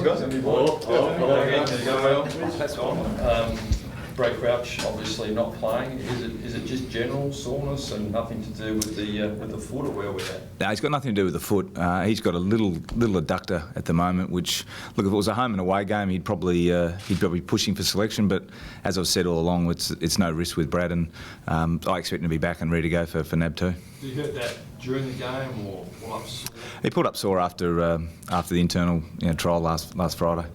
guys. That's fine. Brad Crouch obviously not playing. Is it just general soreness and nothing to do with the foot, or where we're at? No, he's got nothing to do with the foot. He's got a little adductor at the moment, which, look, if it was a home and away game, he'd probably be pushing for selection. But as I've said all along, it's no risk with Brad, and I expect him to be back and ready to go for NAB 2. Did you hurt that during the game, or pull up sore? He pulled up sore after the internal trial last Friday.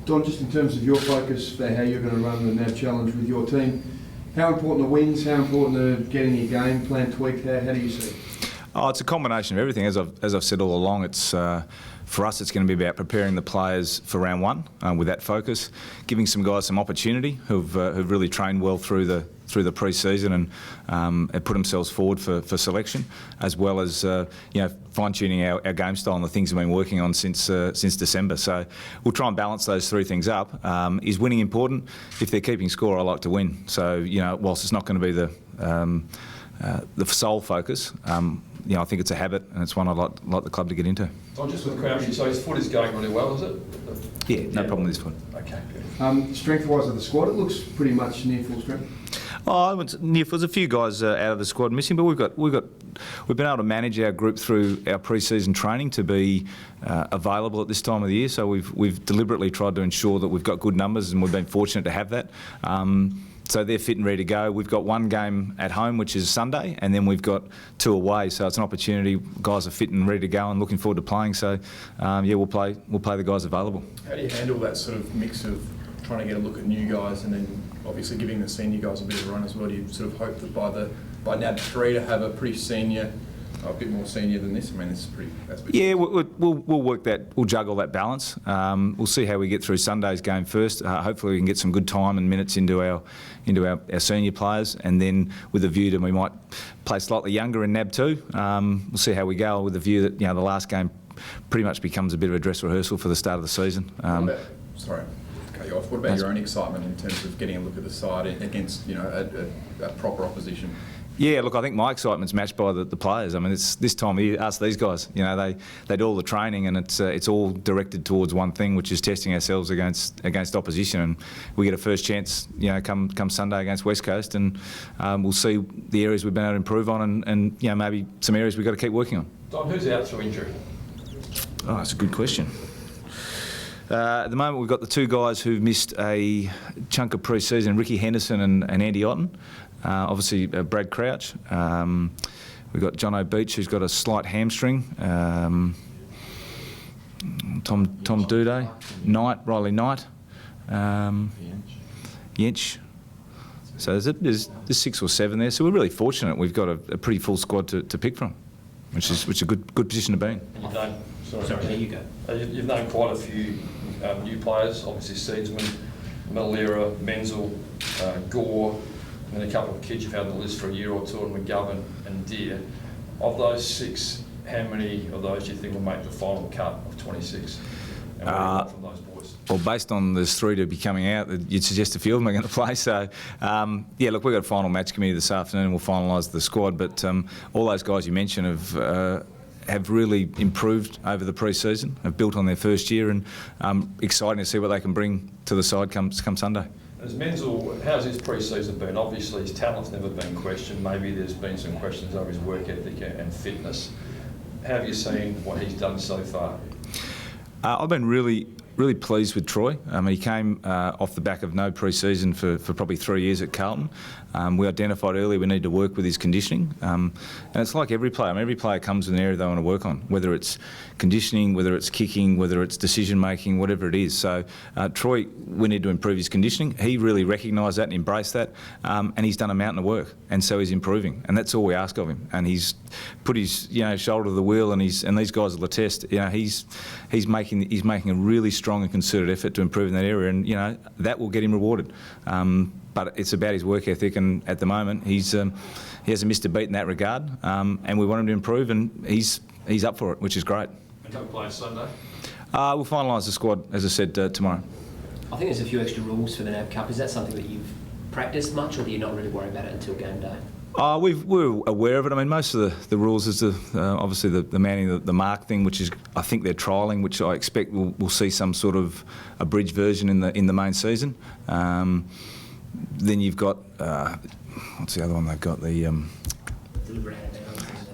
Don, just in terms of your focus for how you're going to run the NAB Challenge with your team, how important are wins? How important are getting your game plan tweaked? How do you see it? Oh, it's a combination of everything. As I've said all along, it's for us, it's going to be about preparing the players for round one with that focus, giving some guys some opportunity who've really trained well through the pre-season and put themselves forward for selection, as well as fine-tuning our game style and the things we've been working on since December. So we'll try and balance those three things up. Is winning important? If they're keeping score, I like to win. So whilst it's not going to be the sole focus, I think it's a habit, and it's one I'd like the club to get into. Oh, just with Crouch, so his foot is going really well, is it? Yeah, no problem with his foot. Okay, good. Strength-wise of the squad, it looks pretty much near full strength. Oh, there's a few guys out of the squad missing, but we've been able to manage our group through our pre-season training to be available at this time of the year. So we've deliberately tried to ensure that we've got good numbers, and we've been fortunate to have that. So they're fit and ready to go. We've got one game at home, which is Sunday, and then we've got 2 away. So it's an opportunity. Guys are fit and ready to go, and looking forward to playing. So we'll play the guys available. How do you handle that sort of mix of trying to get a look at new guys and then obviously giving the senior guys a bit of a run as well? Do you sort of hope that by NAB 3 to have a pretty senior, a bit more senior than this? I mean, that's pretty. Yeah, we'll work that. We'll juggle that balance. We'll see how we get through Sunday's game first. Hopefully, we can get some good time and minutes into our senior players, and then with a view that we might play slightly younger in NAB 2. We'll see how we go with the view that the last game pretty much becomes a bit of a dress rehearsal for the start of the season. What about your own excitement in terms of getting a look at the side against a proper opposition? Yeah, look, I think my excitement's matched by the players. I mean, it's this time of year, ask these guys. They do all the training, and it's all directed towards one thing, which is testing ourselves against opposition. And we get a first chance, come Sunday against West Coast, and we'll see the areas we've been able to improve on, and maybe some areas we've got to keep working on. Don, who's out through injury? Oh, that's a good question. At the moment, we've got the 2 guys who've missed a chunk of pre-season, Ricky Henderson and Andy Otten. Obviously, Brad Crouch. We've got John O'Beach, who's got a slight hamstring. Tom Duday, Riley Knight, Yench. So there's 6 or 7 there. So we're really fortunate. We've got a pretty full squad to pick from, which is a good position to be in. And you go. You've known quite a few new players, obviously Seedsman, Malera, Menzel, Gore, and a couple of kids you've had on the list for a year or two, and McGovern and Deere. Of those 6, how many of those do you think will make the final cut of 26? And what do you want from those boys? Well, based on there's 3 to be coming out, you'd suggest a few of them are going to play. So, look, we've got a final match committee this afternoon, and we'll finalise the squad. But all those guys you mentioned have really improved over the pre-season, have built on their first year, and exciting to see what they can bring to the side come Sunday. As Menzel, how's his pre-season been? Obviously his talent's never been questioned. Maybe there's been some questions over his work ethic and fitness. How have you seen what he's done so far? I've been really pleased with Troy. He came off the back of no pre-season for probably 3 years at Carlton. We identified early we need to work with his conditioning. And it's like every player. Every player comes with an area they want to work on, whether it's conditioning, whether it's kicking, whether it's decision-making, whatever it is. So Troy, we need to improve his conditioning. He really recognised that and embraced that. And he's done a mountain of work. And so he's improving. And that's all we ask of him. And he's put his shoulder to the wheel, and these guys will attest. He's making a really strong and concerted effort to improve in that area, and that will get him rewarded. But it's about his work ethic, and at the moment he hasn't missed a beat in that regard, and we want him to improve, and he's up for it, which is great. And don't play Sunday? We'll finalise the squad, as I said, tomorrow. I think there's a few extra rules for the NAB Cup. Is that something that you've practiced much, or do you not really worry about it until game day? We're aware of it. I mean, most of the rules is obviously the manning the mark thing, which is I think they're trialling, which I expect we'll see some sort of abridged version in the main season. Then you've got what's the other one they've got? The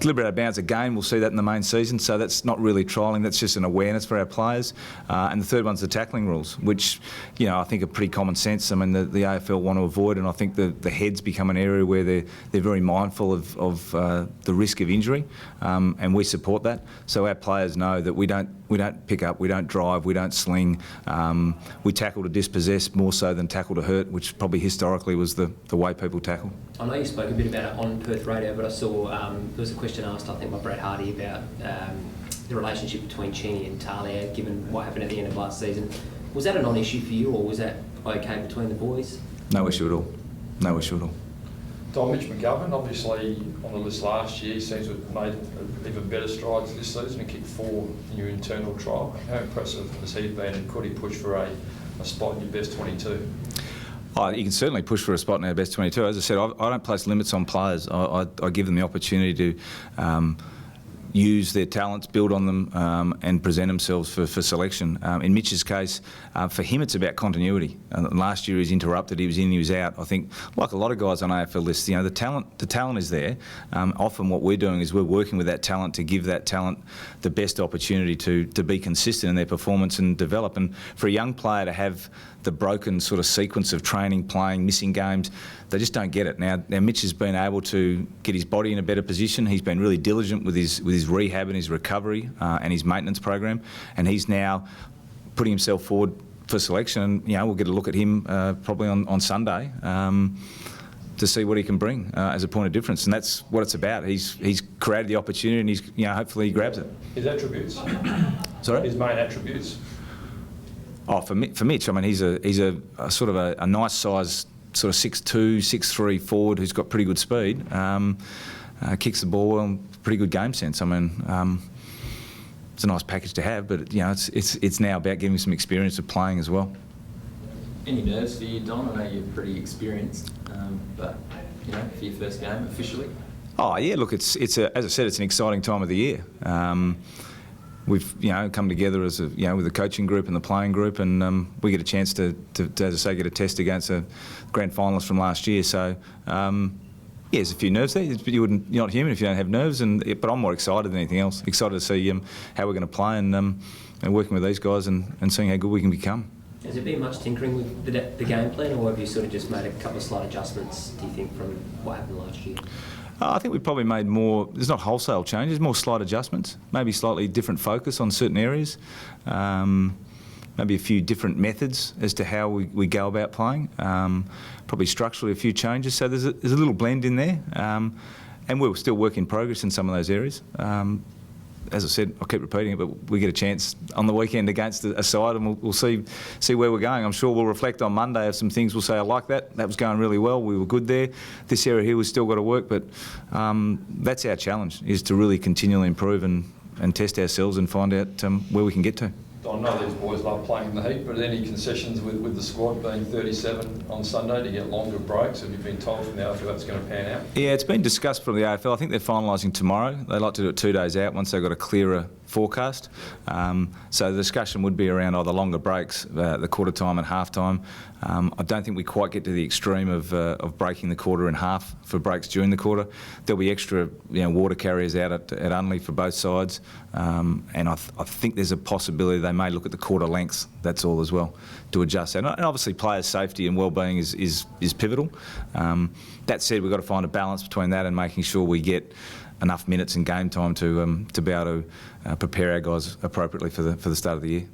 deliberate out of bounds. Again, we'll see that in the main season, so that's not really trialling, that's just an awareness for our players. And the third one's the tackling rules, which, you know, I think are pretty common sense. I mean, the AFL want to avoid, and I think the heads become an area where they're very mindful of the risk of injury, and we support that. So our players know that we don't pick up, we don't drive, we don't sling. We tackle to dispossess more so than tackle to hurt, which probably historically was the way people tackle. I know you spoke a bit about it on Perth Radio, but I saw there was a question asked, I think, by Brett Hardy about the relationship between Cheney and Talia, given what happened at the end of last season. Was that a non-issue for you, or was that okay between the boys? No issue at all. No issue at all. Don, Mitch McGovern, obviously on the list last year, seems to have made even better strides this season and kicked 4 in your internal trial. How impressive has he been, and could he push for a spot in your best 22? Oh, you can certainly push for a spot in our best 22. As I said, I don't place limits on players. I give them the opportunity to use their talents, build on them, and present themselves for selection. In Mitch's case, for him it's about continuity. Last year he was interrupted, he was in, he was out. I think, like a lot of guys on AFL lists, you know, the talent is there. Often what we're doing is we're working with that talent to give that talent the best opportunity to be consistent in their performance and develop. And for a young player to have the broken sort of sequence of training, playing, missing games, they just don't get it. Now Mitch has been able to get his body in a better position. He's been really diligent with his rehab and his recovery and his maintenance program, and he's now putting himself forward for selection. And, you know, we'll get a look at him probably on Sunday to see what he can bring as a point of difference, and that's what it's about. He's created the opportunity, and he's, you know, hopefully he grabs it. His attributes. Sorry? His main attributes. Oh, for Mitch, I mean, he's a sort of a nice size, sort of 6'2", 6'3" forward who's got pretty good speed. Kicks the ball well, pretty good game sense. I mean, it's a nice package to have, but, you know, it's now about giving him some experience of playing as well. Any nerves for you, Don? I know you're pretty experienced, but, you know, for your first game officially? Oh yeah, look, it's as I said, it's an exciting time of the year. We've, you know, come together as with the coaching group and the playing group, and we get a chance to as I say, get a test against a grand finalist from last year. So yeah, there's a few nerves there. You're not human if you don't have nerves, but I'm more excited than anything else. Excited to see how we're going to play and working with these guys and seeing how good we can become. Has there been much tinkering with the game plan, or have you sort of just made a couple of slight adjustments, do you think, from what happened last year? I think we've probably made more, there's not wholesale changes, more slight adjustments, maybe slightly different focus on certain areas, maybe a few different methods as to how we go about playing, probably structurally a few changes, so there's a little blend in there, and we're still work in progress in some of those areas. As I said, I'll keep repeating it, but we get a chance on the weekend against a side, and we'll see where we're going. I'm sure we'll reflect on Monday of some things. We'll say, I like that. That was going really well. We were good there. This area here, we've still got to work, but that's our challenge, is to really continually improve and test ourselves and find out where we can get to. I know these boys love playing in the heat, but any concessions with the squad being 37 on Sunday to get longer breaks? Have you been told from the AFL that's going to pan out? Yeah, it's been discussed from the AFL. I think they're finalising tomorrow. They like to do it 2 days out once they've got a clearer forecast. So the discussion would be around either longer breaks, the quarter time and half time. I don't think we quite get to the extreme of breaking the quarter in half for breaks during the quarter. There'll be extra water carriers out at Unley for both sides, and I think there's a possibility they may look at the quarter lengths, that's all as well, to adjust that. And obviously players' safety and well-being is pivotal. That said, we've got to find a balance between that and making sure we get enough minutes and game time to be able to prepare our guys appropriately for the start of the year.